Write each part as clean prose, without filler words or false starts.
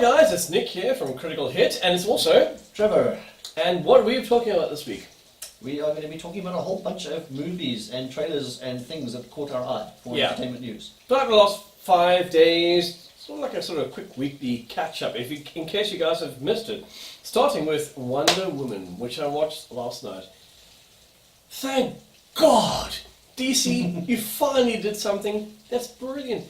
guys, it's Nick here from Critical Hit, and it's also Trevor. And what are we talking about this week? We are going to be talking about a whole bunch of movies and trailers and things that caught our eye for entertainment news. Like the last 5 days, sort of like a sort of quick weekly catch-up, in case you guys have missed it. Starting with Wonder Woman, which I watched last night. Thank God! DC, you finally did something that's brilliant.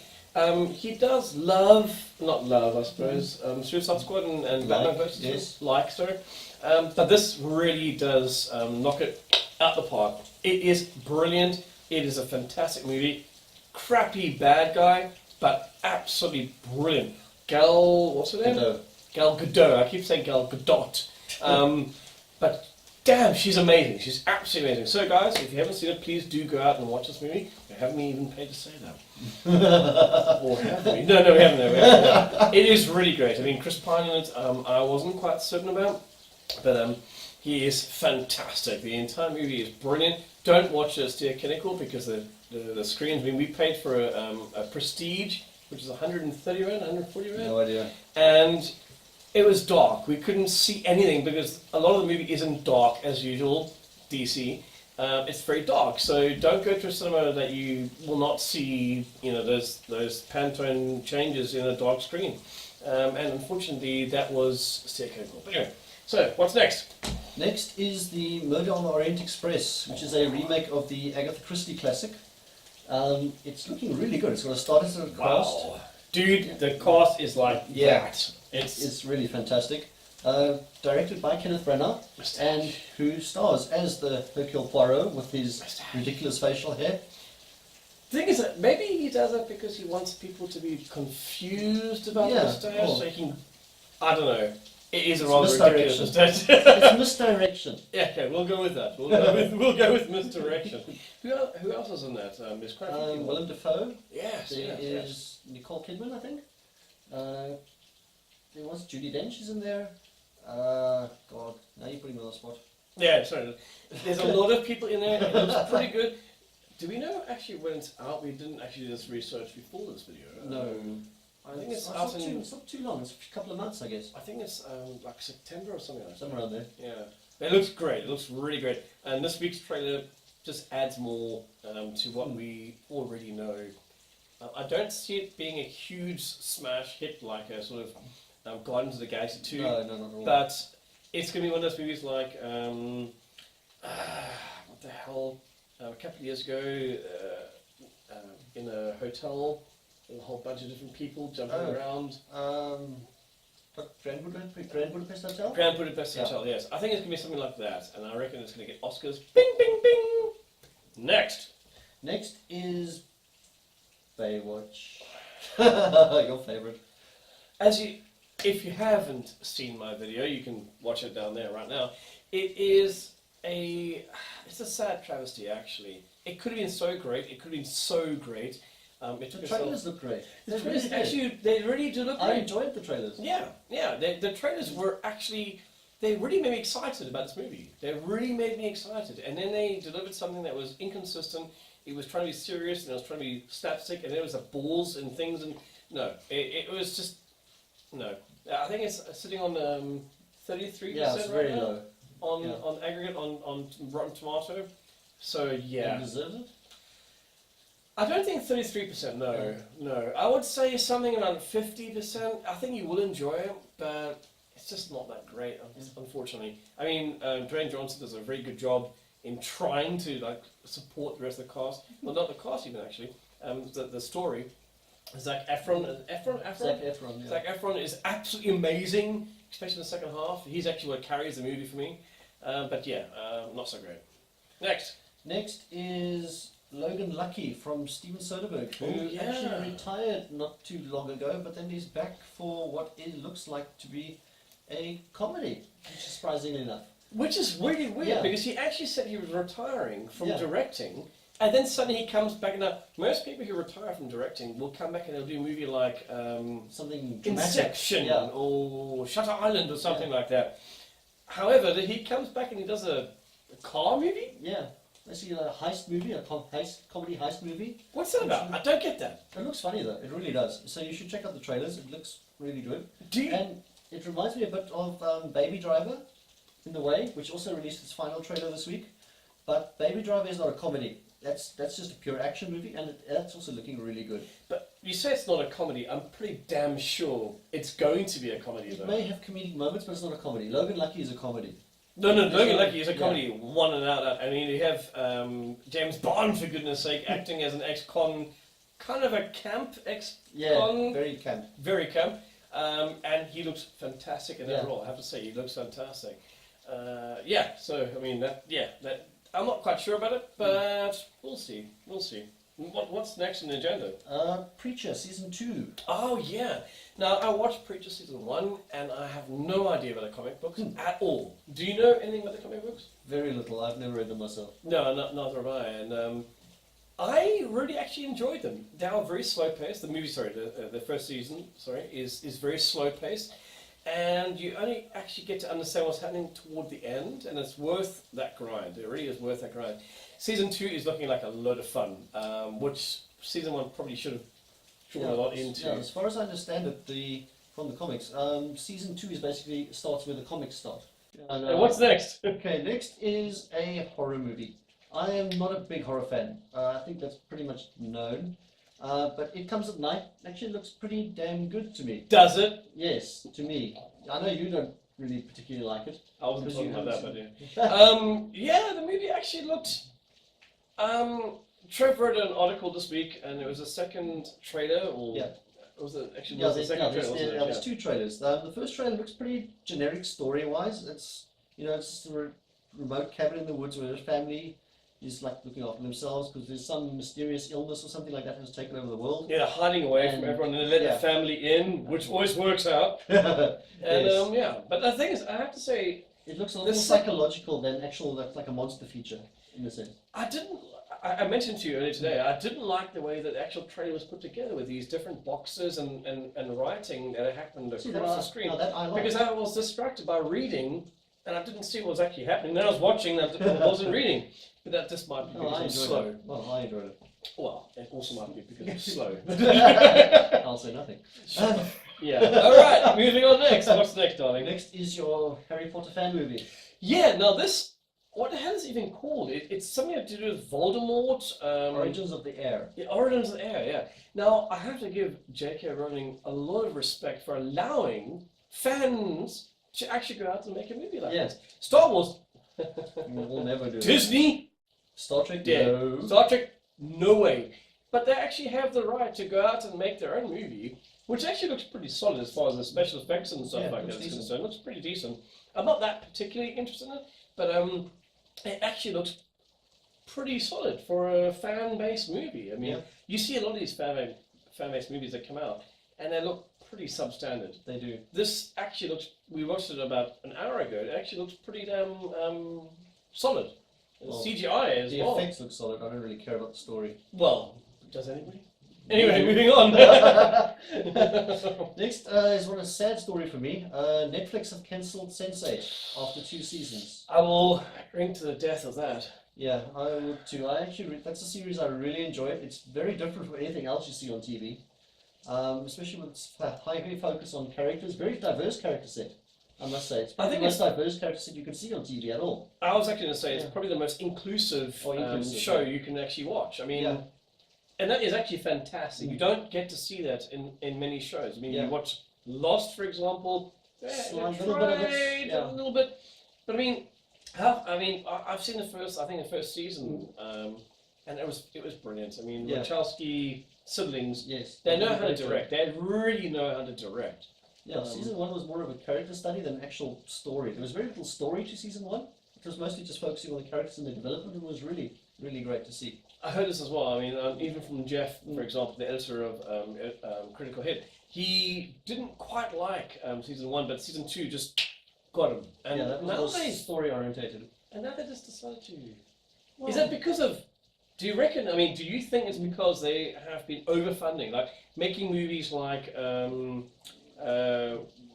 He does not love, I suppose, Suicide Squad and Batman vs. Sorry. But this really does knock it out the park. It is brilliant. It is a fantastic movie. Crappy bad guy, but absolutely brilliant. What's her name? Gadot. Gal Gadot. I keep saying Gal Gadot. But damn, she's amazing. She's absolutely amazing. So guys, if you haven't seen it, please do go out and watch this movie. We haven't even paid to say that. Or have we? No, we haven't. No. It is really great. I mean, Chris Pine in it, I wasn't quite certain about, but he is fantastic. The entire movie is brilliant. Don't watch it as theatrical because the screens. I mean, we paid for a Prestige, which is 130 rand, 140 rand. No idea. And it was dark. We couldn't see anything because a lot of the movie isn't dark as usual. DC. It's very dark, so don't go to a cinema that you will not see, those Pantone changes in a dark screen. And unfortunately, that was theatrical. But anyway, so what's next? Next is the Murder on the Orient Express, which is a remake of the Agatha Christie classic. It's looking really good. It's got a star-studded cast. Dude, the cast is like that. It's really fantastic. Directed by Kenneth Branagh, and who stars as the Hercule Poirot with his ridiculous facial hair. The thing is that maybe he does it because he wants people to be confused about the moustache, so he can, I don't know. It is a rather ridiculous moustache. It's misdirection. Yeah, okay, we'll go with that. We'll go with misdirection. Who else is in that? There's quite a few people. Willem Dafoe. Yes. There is Nicole Kidman, I think. There was Judi Dench is in there. God, now you're putting me on the spot. Yeah, sorry. There's a lot of people in there. It looks pretty good. Do we know actually when it's out? We didn't actually do this research before this video. No. I think it's out in... It's not too long. It's a couple of months, I guess. I think it's like September or something like that. Somewhere around there. Yeah. It looks great. It looks really great. And this week's trailer just adds more to what we already know. I don't see it being a huge smash hit like a sort of Guardians of the Galaxy 2. No, not at all. But it's going to be one of those movies like, what the hell, a couple of years ago, in a hotel, with a whole bunch of different people jumping around. Grand Budapest Hotel? Grand Budapest Hotel, yes. I think it's going to be something like that, and I reckon it's going to get Oscars. Bing, bing, bing! Next is Baywatch. Your favourite. If you haven't seen my video, you can watch it down there right now. It's a sad travesty, actually. It could have been so great. The trailers look great. They really do look great. I enjoyed the trailers. Yeah. The trailers were actually, they really made me excited about this movie. They really made me excited. And then they delivered something that was inconsistent. It was trying to be serious, and it was trying to be slapstick, and there was balls and things, and no, it was just, no. I think it's sitting on 33% it's right very now low. on aggregate on Rotten Tomato. So yeah. And deserves it? I don't think 33%. No. I would say something around 50%. I think you will enjoy it, but it's just not that great, unfortunately. I mean, Dwayne Johnson does a very good job in trying to support the rest of the cast. Well, not the cast even actually. The story. Zac Efron. Zac Efron is absolutely amazing, especially in the second half. He's actually what carries the movie for me. But yeah, not so great. Next is Logan Lucky from Steven Soderbergh, who actually retired not too long ago, but then he's back for what it looks like to be a comedy, surprisingly enough. Which is really weird, because he actually said he was retiring from directing, and then suddenly he comes back. Now, most people who retire from directing will come back and they'll do a movie like something dramatic. Inception or Shutter Island or something like that. However, he comes back and he does a car movie? Yeah. Basically a heist movie, comedy heist movie. What's that about? I don't get that. It looks funny though, it really does. So you should check out the trailers, it looks really good. Do you? And it reminds me a bit of Baby Driver, in the way, which also released its final trailer this week. But Baby Driver is not a comedy. That's just a pure action movie, and that's also looking really good. But you say it's not a comedy. I'm pretty damn sure it's going to be a comedy. It though. may have comedic moments, but it's not a comedy. Logan Lucky is a comedy. No, It's Logan not- Lucky is a comedy, one and out. I mean, you have James Bond, for goodness sake, acting as an ex-con, kind of a camp ex-con. Yeah, very camp. Very camp. And he looks fantastic in that Yeah. role. I have to say, he looks fantastic. So, I mean, I'm not quite sure about it, but we'll see. We'll see. What's next on the agenda? Preacher season 2. Oh, yeah. Now, I watched Preacher season 1, and I have no idea about the comic books at all. Do you know anything about the comic books? Very little. I've never read them myself. No, neither have I. And I really actually enjoyed them. They are very slow paced. The movie, the first season, is very slow paced. And you only actually get to understand what's happening toward the end, and it's worth that grind. It really is worth that grind. Season 2 is looking like a load of fun, which season 1 probably should have drawn a lot into. Yeah, as far as I understand it, from the comics, season 2 is basically starts where the comics start. And what's next? Okay, next is a horror movie. I am not a big horror fan. I think that's pretty much known. But It Comes at Night actually looks pretty damn good to me. Does it? Yes, to me. I know you don't really particularly like it. I wasn't Because talking you about that, haven't but yeah. The movie actually looked. Trev wrote an article this week, and it was a second trailer, or Yeah. was it actually Yeah, was the second there's, trailer? Wasn't it? there's two trailers. The first trailer looks pretty generic story-wise. It's just a remote cabin in the woods where a family is like looking after themselves because there's some mysterious illness or something like that has taken over the world. Yeah, hiding away from And- everyone and they let yeah. the family in, which always works out. And Yes. but the thing is, I have to say, It looks a little the more second- psychological than actual, like a monster feature in a sense. I mentioned to you earlier today, I didn't like the way that the actual trailer was put together with these different boxes and writing that happened across the screen. No, that I like. Because I was distracted by reading, and I didn't see what was actually happening. Then I was watching, and I wasn't reading. But that just might be Oh, I because it's enjoyed slow. it. Well, I enjoyed it. Well, it also might be because it's slow. I'll say nothing. Yeah. All right. Moving on next. What's next, darling? Next is your Harry Potter fan movie. Yeah. Now this. What the hell is it even called? It's something to do with Voldemort. Origins of the Heir. Yeah, Origins of the Heir. Yeah. Now I have to give J.K. Rowling a lot of respect for allowing fans to actually go out and make a movie like Yeah. this. Star Wars. We'll never do it. Disney. Star Trek? Dead. No. Star Trek, no way. But they actually have the right to go out and make their own movie, which actually looks pretty solid as far as the special effects and stuff Yeah, like looks that is decent. concerned. Looks pretty decent. I'm not that particularly interested in it, but it actually looks pretty solid for a fan-based movie. I mean, Yeah. you see a lot of these fan-based movies that come out, and they look pretty substandard. They do. This actually looks. We watched it about an hour ago. It actually looks pretty damn solid. Well, CGI as The well. effects look solid. I don't really care about the story. Well, does anybody? Anyway, moving on. Next is a sad story for me. Netflix have cancelled Sense8 after 2 seasons. I will drink to the death of that. Yeah, I would too. That's a series I really enjoyed. It's very different from anything else you see on TV, especially with its heavy focus on characters. Very diverse character set, I must say. It's probably the most diverse character set you can see on TV at all. I was actually going to say it's Yeah. probably the most inclusive, Inclusive, show yeah. you can actually watch. I mean, Yeah. and that is actually fantastic. You don't get to see that in many shows. I mean, Yeah. you watch Lost, for example. They Slight tried little bit of it, yeah. a little bit, but I mean, I've seen the first season, and it was brilliant. I mean, Yeah. Wachowski siblings. Yes. They know how to Great job. direct. They really know how to direct. Yeah, season 1 was more of a character study than an actual story. There was very little story to season 1. It was mostly just focusing on the characters and the development. It was really, really great to see. I heard this as well. I mean, even from Jeff, for example, the editor of Critical Hit, he didn't quite like season 1, but season 2 just got him. And Yeah, that now was they story orientated. and now they just decided to. Is that because of? Do you reckon? I mean, do you think it's because they have been overfunding, like making movies like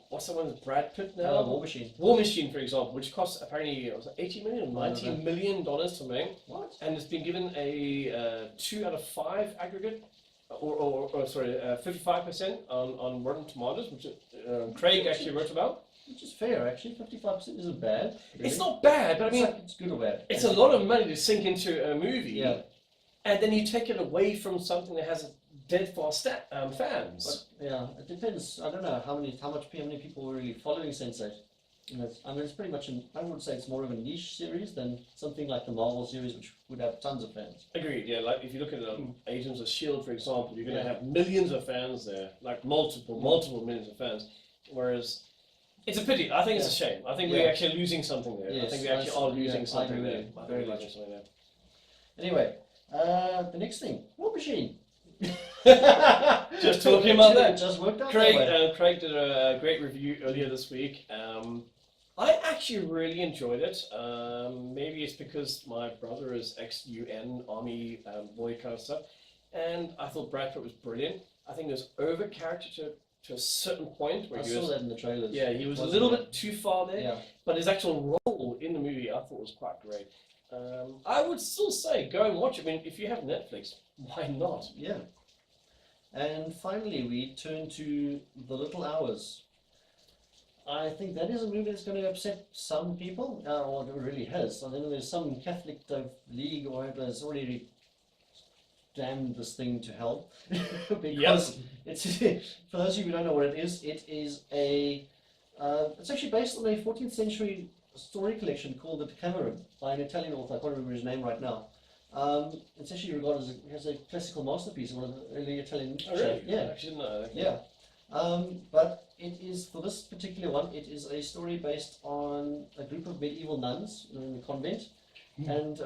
what's the one with Brad Pitt now? War Machine. War Machine, for example, which costs apparently was it 80 million, $90 million to make, What? and it's been given a 2 out of 5 aggregate 55% on Rotten Tomatoes, which Craig actually wrote about. Which is fair, actually. 55% isn't bad. Really. It's not bad, but I mean, like it's good or bad. It's a lot of money to sink into a movie, Yeah. and then you take it away from something that has dead fast fans. But, yeah, it depends. I don't know how many people were really following Sense8. I mean, it's pretty much I would say it's more of a niche series than something like the Marvel series, which would have tons of fans. Agreed. Yeah, like if you look at Agents of Shield, for example, you're going to have millions of fans there, like multiple millions of fans. Whereas it's a pity. I think it's a shame. I think we're actually losing something there. Yes, I think we actually are losing something there. Very much. Anyway, the next thing, War Machine. Just talking about that. It just worked out. Craig did a great review earlier this week. I actually really enjoyed it. Maybe it's because my brother is ex-UN Army boy kind of stuff, and I thought Brad Pitt was brilliant. I think it was over character to a certain point where I saw that in the trailers. Yeah, he was a little bit too far there. Yeah. But his actual role in the movie, I thought was quite great. I would still say go and watch it. I mean, if you have Netflix, why not? Yeah. And finally, we turn to The Little Hours. I think that is a movie that's going to upset some people, or it really has. I think there's some Catholic league or whatever that's already damned this thing to hell. Because it's, for those of you who don't know what it is it's actually based on a 14th century story collection called The Decameron by an Italian author. I can't remember his name right now. It's actually regarded as a classical masterpiece, one of the early Italian literature. Oh, really? Yeah. I actually didn't know that. Yeah. But it is, for this particular one, it is a story based on a group of medieval nuns in the convent, and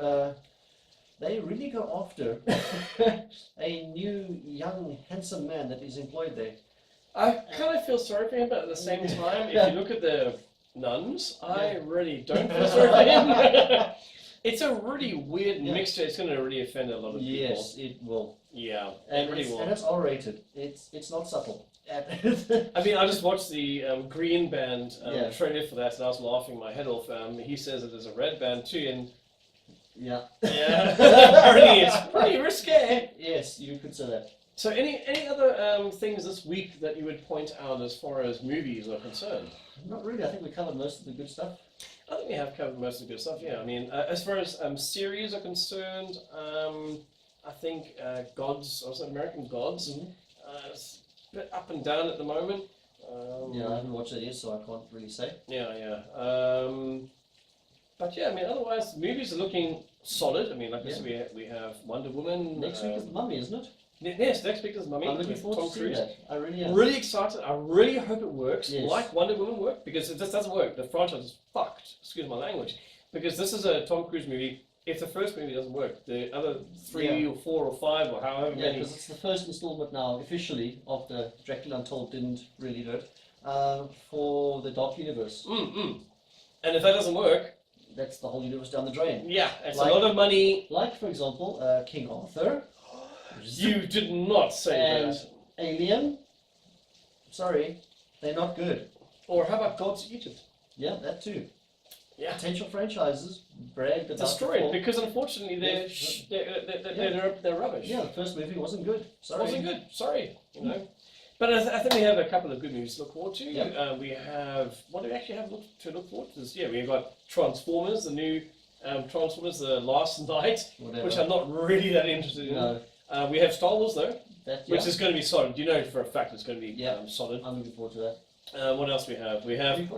they really go after a new, young, handsome man that is employed there. I kind of feel sorry for him, but at the same time, if you look at the nuns, I really don't feel sorry for him. It's a really weird mixture. It's going to really offend a lot of people. Yes, it will. Yeah, and it really will. And it's R-rated. It's not subtle. I mean, I just watched the Green Band trailer for that, and I was laughing my head off. He says that there's a Red Band too, and yeah, apparently it's pretty risque. Yes, you could say that. So, any other things this week that you would point out as far as movies are concerned? Not really. I think we covered most of the good stuff. I think we have covered most of the good stuff. Yeah, I mean, as far as series are concerned, I think Gods, also American Gods, it's a bit up and down at the moment. Yeah, I haven't watched it yet, so I can't really say. Yeah. But yeah, I mean, otherwise, movies are looking solid. I mean, like I said, we have Wonder Woman. Next week is The Mummy, isn't it? Yes, next week is Mummy. I'm looking forward to seeing that. I really am. Really excited. I really hope it works. Yes. Like Wonder Woman worked, because if this doesn't work, the franchise is fucked. Excuse my language. Because this is a Tom Cruise movie. If the first movie doesn't work, the other 3 or 4 or 5 or however many. Yeah, because it's the first installment now, officially, after Dracula Untold didn't really do it, for the Dark Universe. And if that doesn't work, that's the whole universe down the drain. Yeah, it's a lot of money. Like, for example, King Arthur. You did not say that. Alien. Sorry, they're not good. Or how about Gods of Egypt? Yeah, that too. Yeah. Potential franchises bragged about destroyed because unfortunately they're rubbish. Yeah, the first movie wasn't good. Sorry. Wasn't good. Sorry. You know. But I think we have a couple of good movies to look forward to. Yep. We have what do we actually have to look forward to this year? We've got Transformers, the new Transformers, the Last Night, which I'm not really that interested in. No. We have Star Wars though, which is going to be solid. You know for a fact it's going to be solid. I'm looking forward to that. What else we have? We have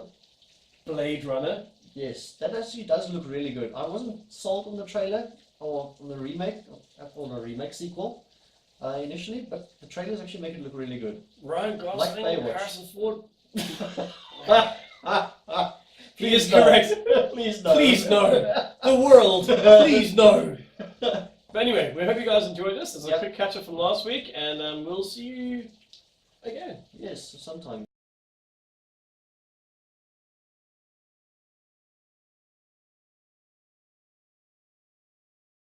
Blade Runner. Yes, that actually does look really good. I wasn't sold on the trailer or on the remake sequel initially, but the trailers actually make it look really good. Ryan Gosling, like Harrison Ford. Please correct. Please no. Please no. The world. Please no. But anyway, we hope you guys enjoyed this. This is a quick catch up from last week, and we'll see you again. Yes, sometime.